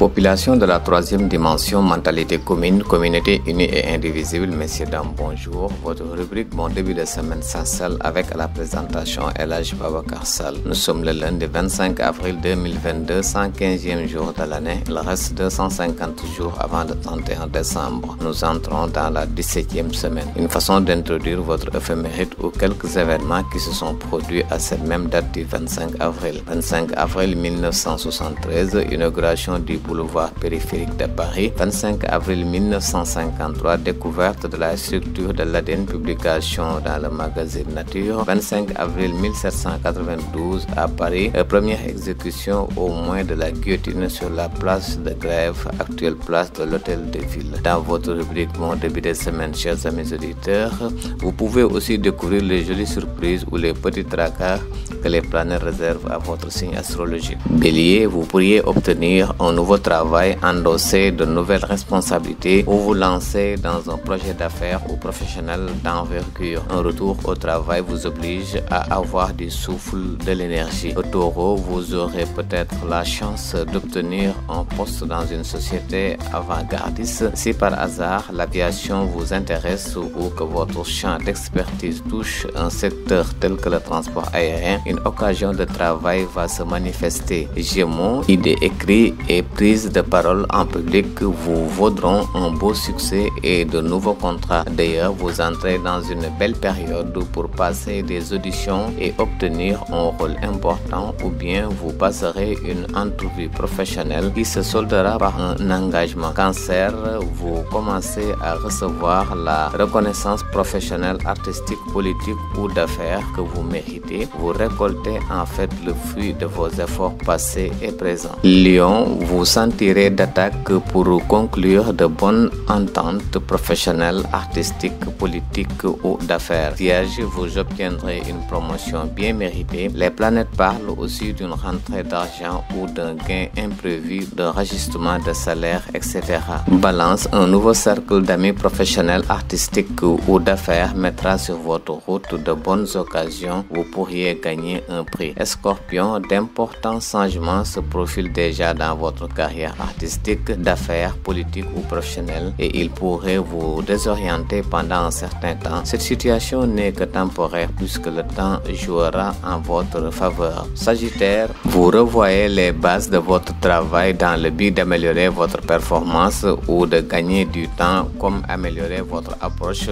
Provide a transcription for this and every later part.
Population de la troisième dimension, mentalité commune, communauté unie et indivisible, messieurs, dames, bonjour. Votre rubrique Bon début de semaine s'installe avec à la présentation Elhadji Babacar Sall. Nous sommes le lundi 25 avril 2022, 115e jour de l'année. Il reste 250 jours avant le 31 décembre. Nous entrons dans la 17e semaine. Une façon d'introduire votre éphéméride ou quelques événements qui se sont produits à cette même date du 25 avril. 25 avril 1973, inauguration du boulevard périphérique de Paris. 25 avril 1953, découverte de la structure de l'ADN, publication dans le magazine Nature. 25 avril 1792 à Paris, première exécution au moins de la guillotine sur la place de Grève, actuelle place de l'Hôtel de Ville. Dans votre rubrique Bon début de semaine, chers amis auditeurs, vous pouvez aussi découvrir les jolies surprises ou les petits tracas que les planètes réservent à votre signe astrologique. Bélier, vous pourriez obtenir un nouveau travail, endosser de nouvelles responsabilités ou vous lancer dans un projet d'affaires ou professionnel d'envergure. Un retour au travail vous oblige à avoir du souffle, de l'énergie. Au Taureau, vous aurez peut-être la chance d'obtenir un poste dans une société avant-gardiste. Si par hasard l'aviation vous intéresse ou que votre champ d'expertise touche un secteur tel que le transport aérien, une occasion de travail va se manifester. Gémeaux, idées écrites et prise de parole en public vous vaudront un beau succès et de nouveaux contrats. D'ailleurs, vous entrez dans une belle période pour passer des auditions et obtenir un rôle important, ou bien vous passerez une entrevue professionnelle qui se soldera par un engagement. Cancer, vous commencez à recevoir la reconnaissance professionnelle, artistique, politique ou d'affaires que vous méritez. Vous récoltez en fait le fruit de vos efforts passés et présents. Lion, vous sentirez d'attaque pour conclure de bonnes ententes professionnelles, artistiques, politiques ou d'affaires. Vierge, vous obtiendrez une promotion bien méritée. Les planètes parlent aussi d'une rentrée d'argent ou d'un gain imprévu, d'un rajustement de salaire, etc. Balance, un nouveau cercle d'amis professionnels, artistiques ou d'affaires mettra sur votre route de bonnes occasions. Vous pourriez gagner un prix. Scorpion, d'importants changements se profilent déjà dans votre carrière artistique, d'affaires, politique ou professionnelle et il pourrait vous désorienter pendant un certain temps. Cette situation n'est que temporaire puisque le temps jouera en votre faveur. Sagittaire, vous revoyez les bases de votre travail dans le but d'améliorer votre performance ou de gagner du temps, comme améliorer votre approche,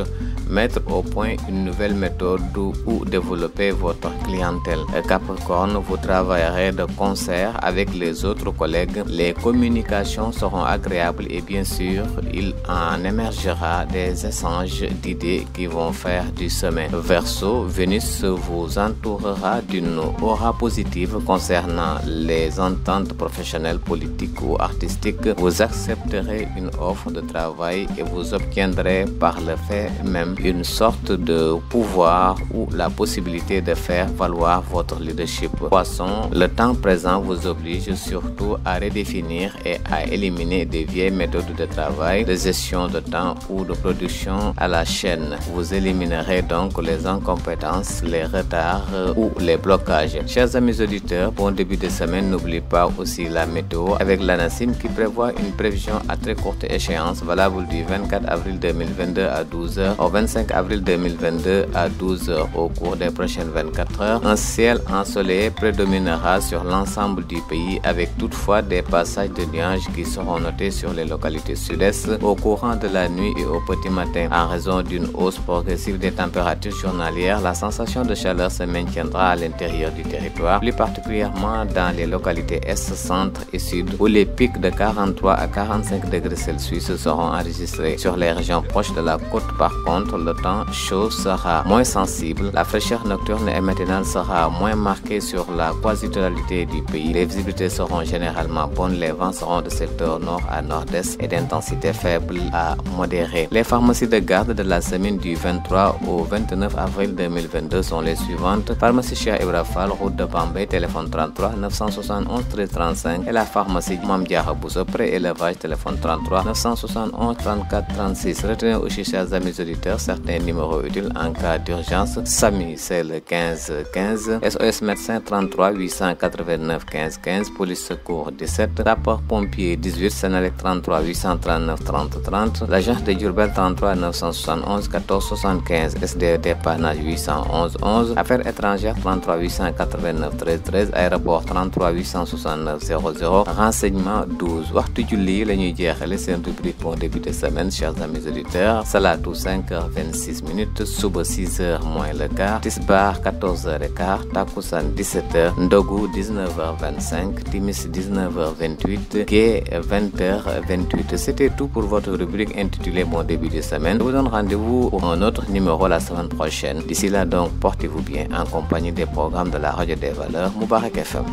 mettre au point une nouvelle méthode ou développer votre clientèle. Capricorne, vous travaillerez de concert avec les autres collègues. Les communications seront agréables et bien sûr, il en émergera des échanges d'idées qui vont faire du chemin. Verseau, Vénus vous entourera d'une aura positive concernant les ententes professionnelles, politiques ou artistiques. Vous accepterez une offre de travail et vous obtiendrez par le fait même une sorte de pouvoir ou la possibilité de faire valoir votre leadership. Poisson, le temps présent vous oblige surtout à redéfinir et à éliminer des vieilles méthodes de travail, de gestion de temps ou de production à la chaîne. Vous éliminerez donc les incompétences, les retards ou les blocages. Chers amis auditeurs, bon début de semaine, n'oubliez pas aussi la météo avec l'ANACIM qui prévoit une prévision à très courte échéance valable du 24 avril 2022 à 12h au 25 avril 2022 à 12h. Au cours des prochaines 24 heures, un ciel ensoleillé prédominera sur l'ensemble du pays avec toutefois des passages de nuages qui seront notés sur les localités sud-est au courant de la nuit et au petit matin. En raison d'une hausse progressive des températures journalières, la sensation de chaleur se maintiendra à l'intérieur du territoire, plus particulièrement dans les localités est, centre et sud où les pics de 43 à 45 degrés Celsius seront enregistrés. Sur les régions proches de la côte, par contre, le temps chaud sera moins sensible. La fraîcheur nocturne et matinale sera moins marquée sur la quasi-totalité du pays. Les visibilités seront généralement bonnes. Les vents seront de secteur nord à nord-est et d'intensité faible à modérée. Les pharmacies de garde de la semaine du 23 au 29 avril 2022 sont les suivantes. Pharmacie Cheikh Ibra Fall, route de Bambey, téléphone 33 971 13 35 et la pharmacie Mame Diarra Bousso, pré-élevage, téléphone 33 971 34 36. Retenez aussi, chers amis auditeurs, certains numéros utiles en cas d'urgence. SAMI, c'est le 15 15. SOS médecin 33 889 15 15. Police secours 17. Rapport pompier 18. Sénélec 33 839 30 30. L'agence de Diourbel 33 971 14 75. SD dépannage 811 11. Affaires étrangères 33 889 13 13. Aéroport 33 869 00. Renseignement 12. Waxtu julli la ñuy jeexale seen rubrique pour début de semaine, chers amis auditeurs. Salatu 5h26 minutes. Suba 6h moins le quart. Tisbar 14h15. Takussan 17h. Ndogu 19h25. Timis 19h28. Gé 20h28. C'était tout pour votre rubrique intitulée Bon début de semaine. Je vous donne rendez-vous pour un autre numéro la semaine prochaine. D'ici là donc, portez-vous bien en compagnie des programmes de la Radio des Valeurs, Moubarak FM.